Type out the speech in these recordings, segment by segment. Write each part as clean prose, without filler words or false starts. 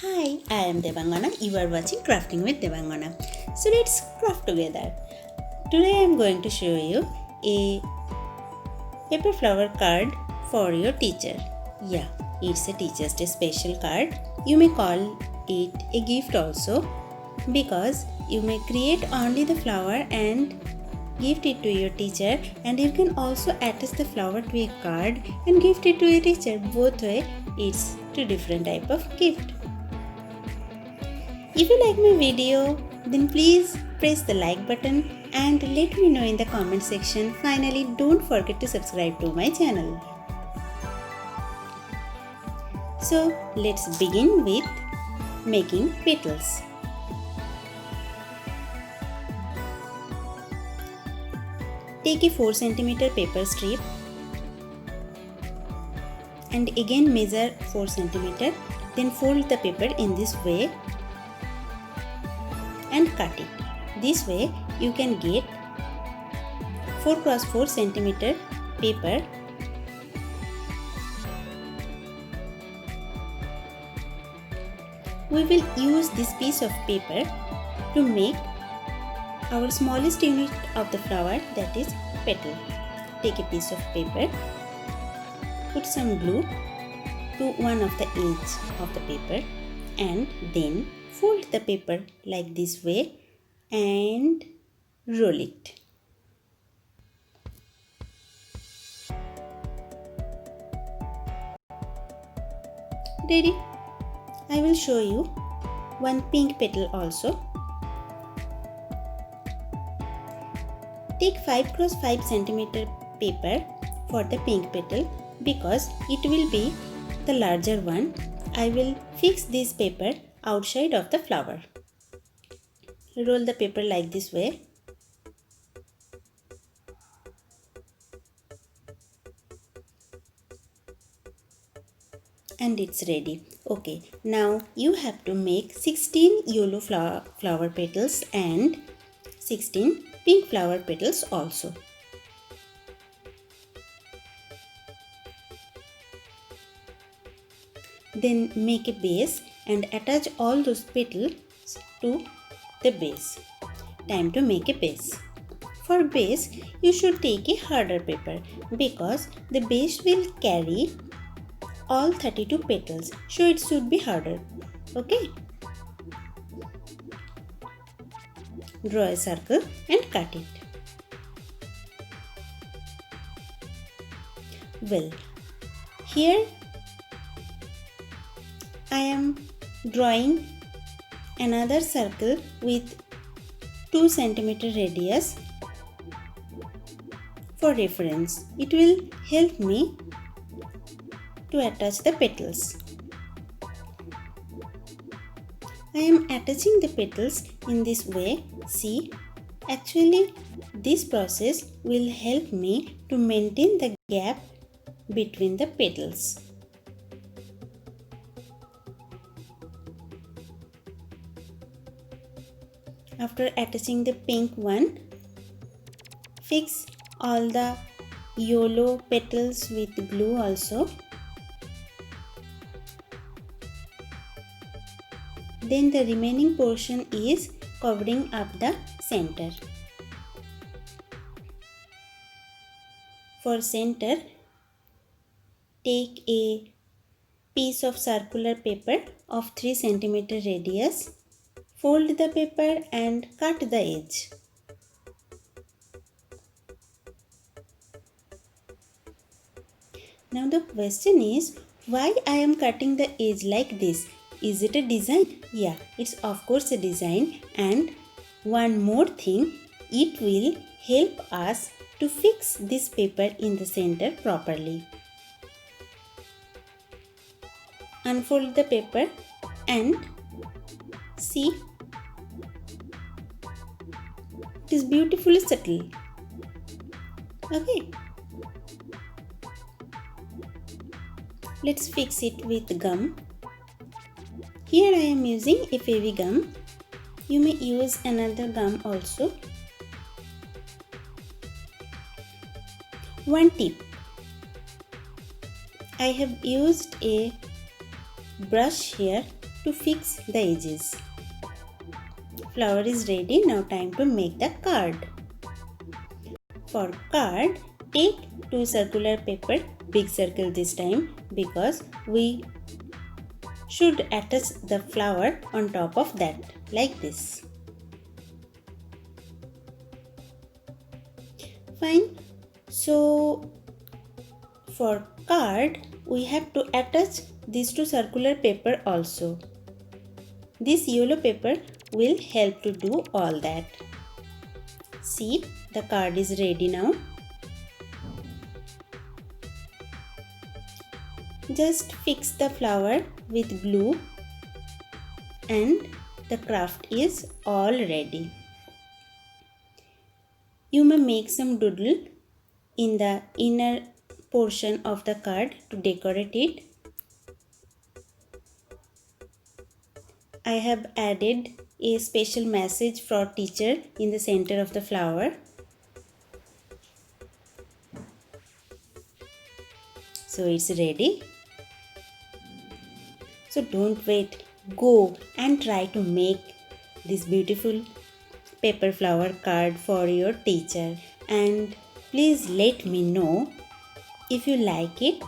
Hi, I am Debangana. You are watching Crafting with Debangana. So let's craft together. Today I am going to show you a paper flower card for your teacher. Yeah, it's a Teacher's Day special card. You may call it a gift also because you may create only the flower and gift it to your teacher, and you can also attach the flower to a card and gift it to your teacher. Both way, it's two different type of gift. If you like my video, then please press the like button and let me know in the comment section. Finally, don't forget to subscribe to my channel. So let's begin with making petals. Take a 4 cm paper strip and again measure 4 cm. Then fold the paper in this way and cut it. This way you can get 4 x 4 cm paper. We will use this piece of paper to make our smallest unit of the flower, that is petal. Take a piece of paper, put some glue to one of the edge of the paper and then fold the paper like this way and roll it. Ready? I will show you one pink petal also. Take 5 x 5 cm paper for the pink petal because it will be the larger one. I will fix this paper outside of the flower. Roll the paper like this way. And it's ready. Okay, now you have to make 16 yellow flower petals and 16 pink flower petals also. Then make a base and attach all those petals to the base. Time to make a base. For base, you should take a harder paper because the base will carry all 32 petals, so it should be harder. Okay? Draw a circle and cut it. Well, here I am drawing another circle with 2 cm radius for reference. It will help me to attach the petals. I am attaching the petals in this way. See, actually this process will help me to maintain the gap between the petals. After attaching the pink one, fix all the yellow petals with glue also. Then the remaining portion is covering up the center. For center, take a piece of circular paper of 3 cm radius. Fold the paper and cut the edge. Now the question is, why I am cutting the edge like this? Is it a design? Yeah, it's of course a design, and one more thing, it will help us to fix this paper in the center properly. Unfold the paper and see, it is beautifully subtle. Okay. Let's fix it with gum. Here I am using a fevigum. You may use another gum also. One tip. I have used a brush here to fix the edges. Flower is ready. Now time to make the card. For card, take 2 circular paper, big circle this time, because we should attach the flower on top of that, like this. Fine. So for card, we have to attach these 2 circular paper also. This yellow paper will help to do all that. See, the card is ready now. Just fix the flower with glue and the craft is all ready. You may make some doodle in the inner portion of the card to decorate it. I have added a special message for teacher in the center of the flower. So it's ready. So don't wait, go and try to make this beautiful paper flower card for your teacher, and please let me know if you like it,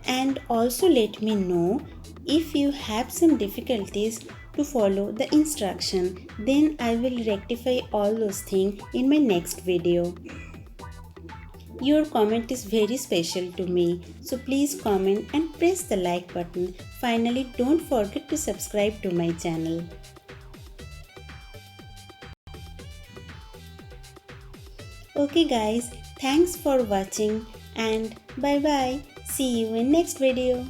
and also let me know if you have some difficulties to follow the instruction. Then I will rectify all those things in my next video. Your comment is very special to me, so please comment and press the like button. Finally, don't forget to subscribe to my channel. Okay guys, thanks for watching and bye bye. See you in next video.